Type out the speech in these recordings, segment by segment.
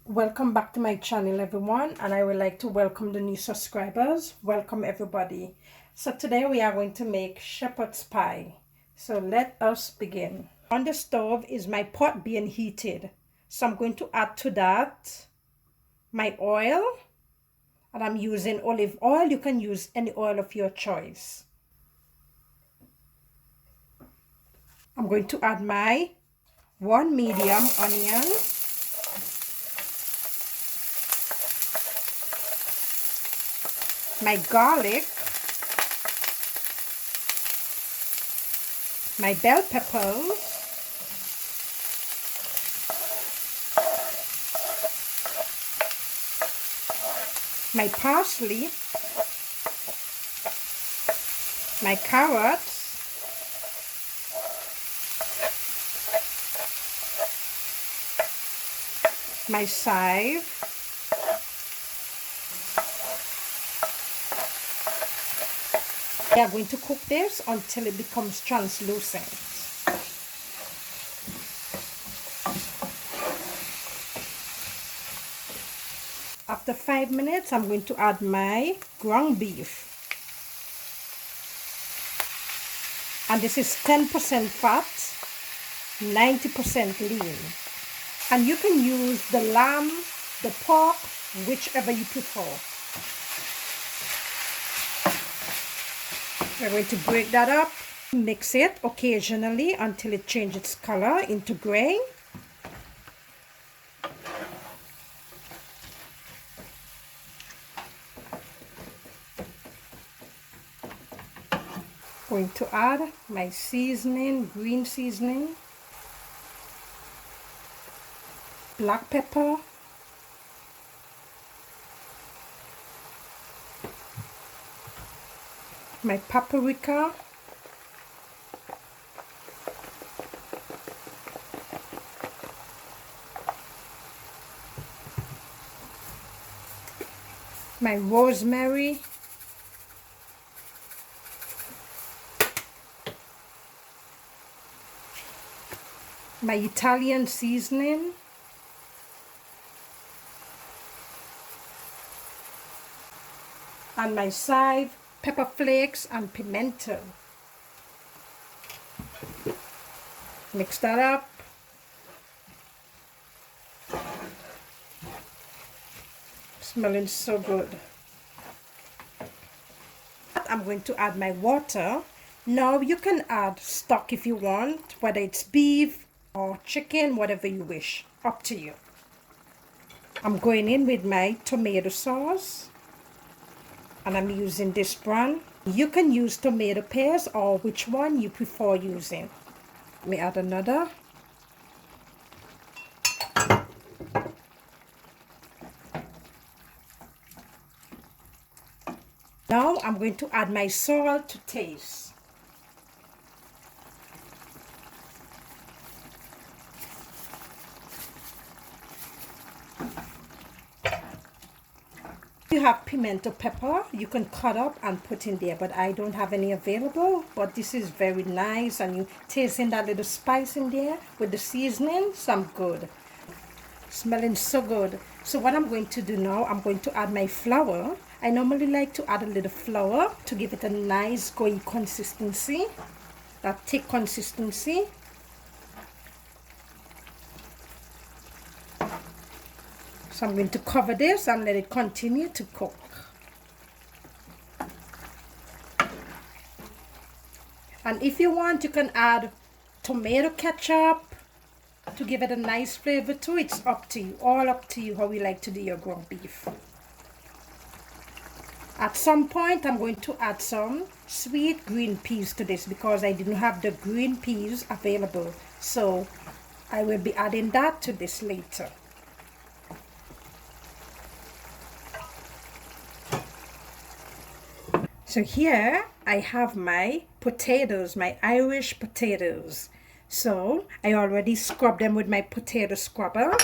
Welcome back to my channel, everyone, and I would like to welcome the new subscribers. Welcome, everybody. So today we are going to make shepherd's pie. So let us begin. On the stove is my pot being heated. So I'm going to add to that my oil, and I'm using olive oil. You can use any oil of your choice. I'm going to add my 1 medium onion, my garlic, my bell peppers, my parsley, my carrots, my chive, we are going to cook this until it becomes translucent. After 5 minutes, I'm going to add my ground beef. And this is 10% fat, 90% lean. And you can use the lamb, the pork, whichever you prefer. We're going to break that up, mix it occasionally until it changes its color into gray. Going to add my seasoning, green seasoning, black pepper, my paprika, my rosemary, my Italian seasoning, and my chive, pepper flakes, and pimento. Mix that up. Smelling so good. I'm going to add my water. Now you can add stock if you want, whether it's beef or chicken, whatever you wish, up to you. I'm going in with my tomato sauce, and I'm using this brand. You can use tomato paste or which one you prefer using. Let me add another. Now I'm going to add my salt to taste. If you have pimento pepper, you can cut up and put in there, but I don't have any available. But this is very nice, and you taste in that little spice in there with the seasoning. Some good. Smelling so good. So what I'm going to do now, I'm going to add my flour. I normally like to add a little flour to give it a nice gooey consistency, that thick consistency. So I'm going to cover this and let it continue to cook. And if you want, you can add tomato ketchup to give it a nice flavor too. It's up to you, all up to you how you like to do your ground beef. At some point, I'm going to add some sweet green peas to this because I didn't have the green peas available. So I will be adding that to this later. So here I have my potatoes, my Irish potatoes. So I already scrubbed them with my potato scrubber,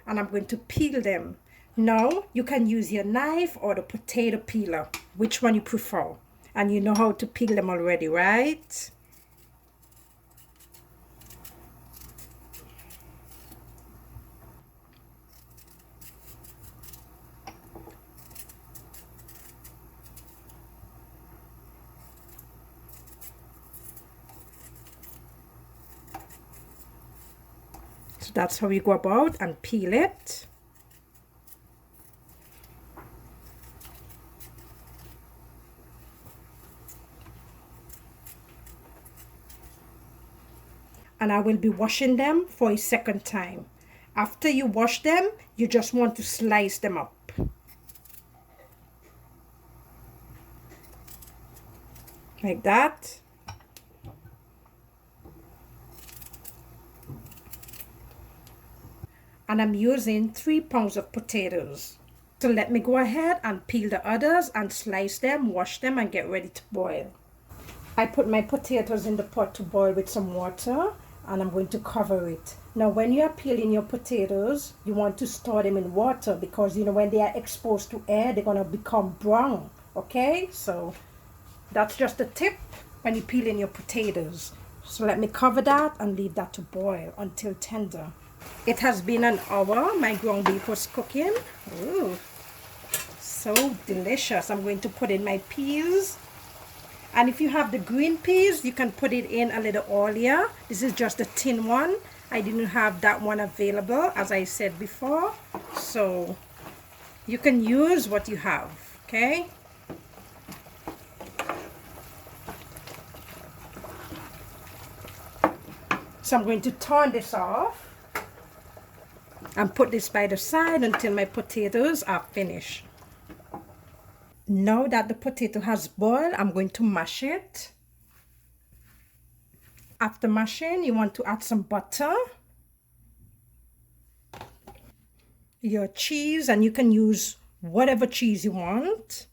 and I'm going to peel them. Now you can use your knife or the potato peeler, which one you prefer. And you know how to peel them already, right? So that's how you go about and peel it. And I will be washing them for a second time. After you wash them, you just want to slice them up. Like that. And I'm using 3 pounds of potatoes. So let me go ahead and peel the others and slice them, wash them, and get ready to boil. I put my potatoes in the pot to boil with some water, and I'm going to cover it. Now when you are peeling your potatoes, you want to store them in water because you know when they are exposed to air, they're going to become brown. Okay, so that's just a tip when you're peeling your potatoes. So let me cover that and leave that to boil until tender. It has been an hour. My ground beef was cooking. Ooh, so delicious. I'm going to put in my peas. And if you have the green peas, you can put it in a little earlier. This is just a tin one. I didn't have that one available, as I said before. So you can use what you have, okay? So I'm going to turn this off and put this by the side until my potatoes are finished. Now that the potato has boiled, I'm going to mash it. After mashing, you want to add some butter, your cheese, and you can use whatever cheese you want,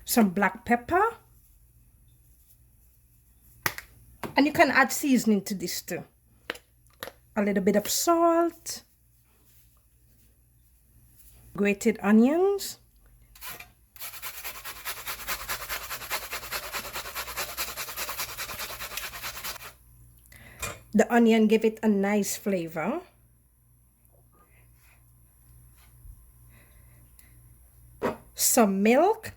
some black pepper, and you can add seasoning to this too. A little bit of salt, grated onions, the onion give it a nice flavor. Some milk,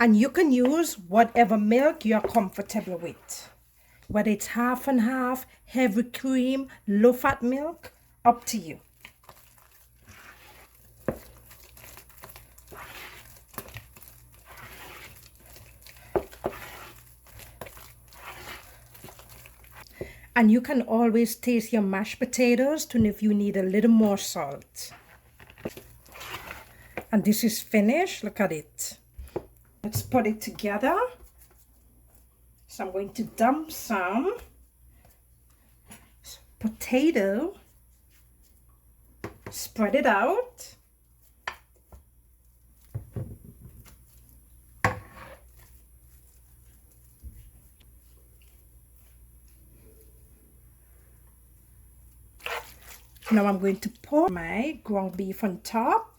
and you can use whatever milk you're comfortable with, whether it's half and half, heavy cream, low fat milk, up to you. And you can always taste your mashed potatoes to know if you need a little more salt. And this is finished. Look at it. Let's put it together. So I'm going to dump some potato, spread it out. Now I'm going to pour my ground beef on top.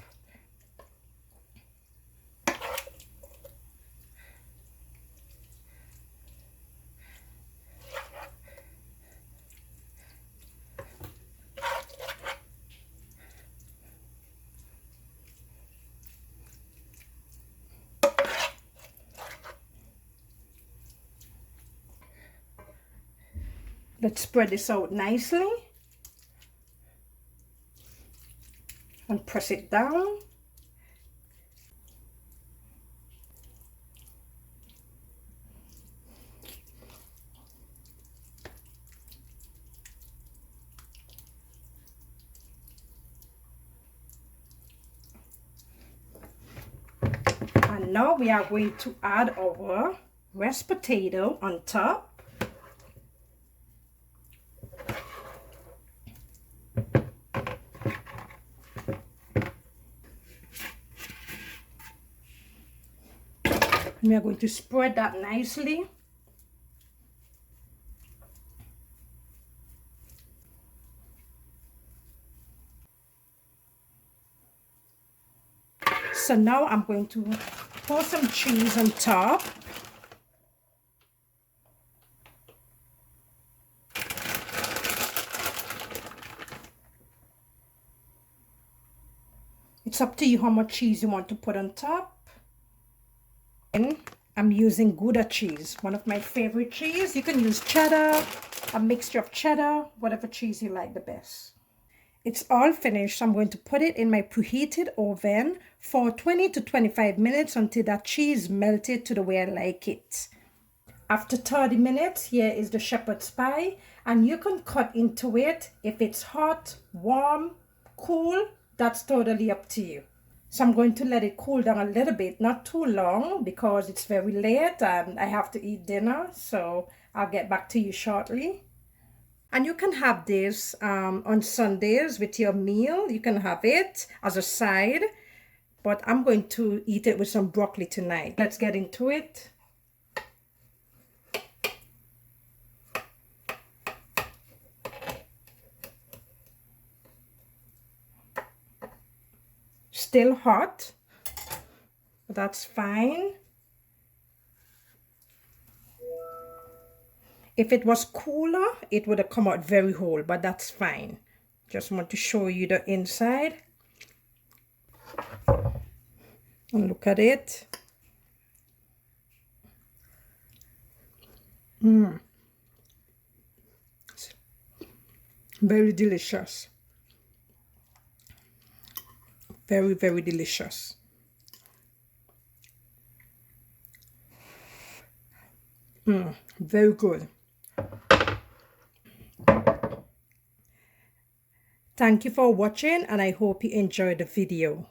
Let's spread this out nicely and press it down. And now we are going to add our rest potato on top. We are going to spread that nicely. So now I'm going to pour some cheese on top. It's up to you how much cheese you want to put on top. I'm using Gouda cheese, one of my favorite cheese. You can use cheddar, a mixture of cheddar, whatever cheese you like the best. It's all finished, so I'm going to put it in my preheated oven for 20 to 25 minutes until that cheese melted to the way I like it. After 30 minutes, here is the shepherd's pie, and you can cut into it if it's hot, warm, cool, that's totally up to you. So I'm going to let it cool down a little bit, not too long because it's very late and I have to eat dinner, so I'll get back to you shortly. And you can have this on Sundays with your meal. You can have it as a side, but I'm going to eat it with some broccoli tonight. Let's get into it. Still hot, but that's fine. If it was cooler, it would have come out very whole, but that's fine. Just want to show you the inside. And look at it. Very delicious. Very, very delicious. Very good. Thank you for watching, and I hope you enjoyed the video.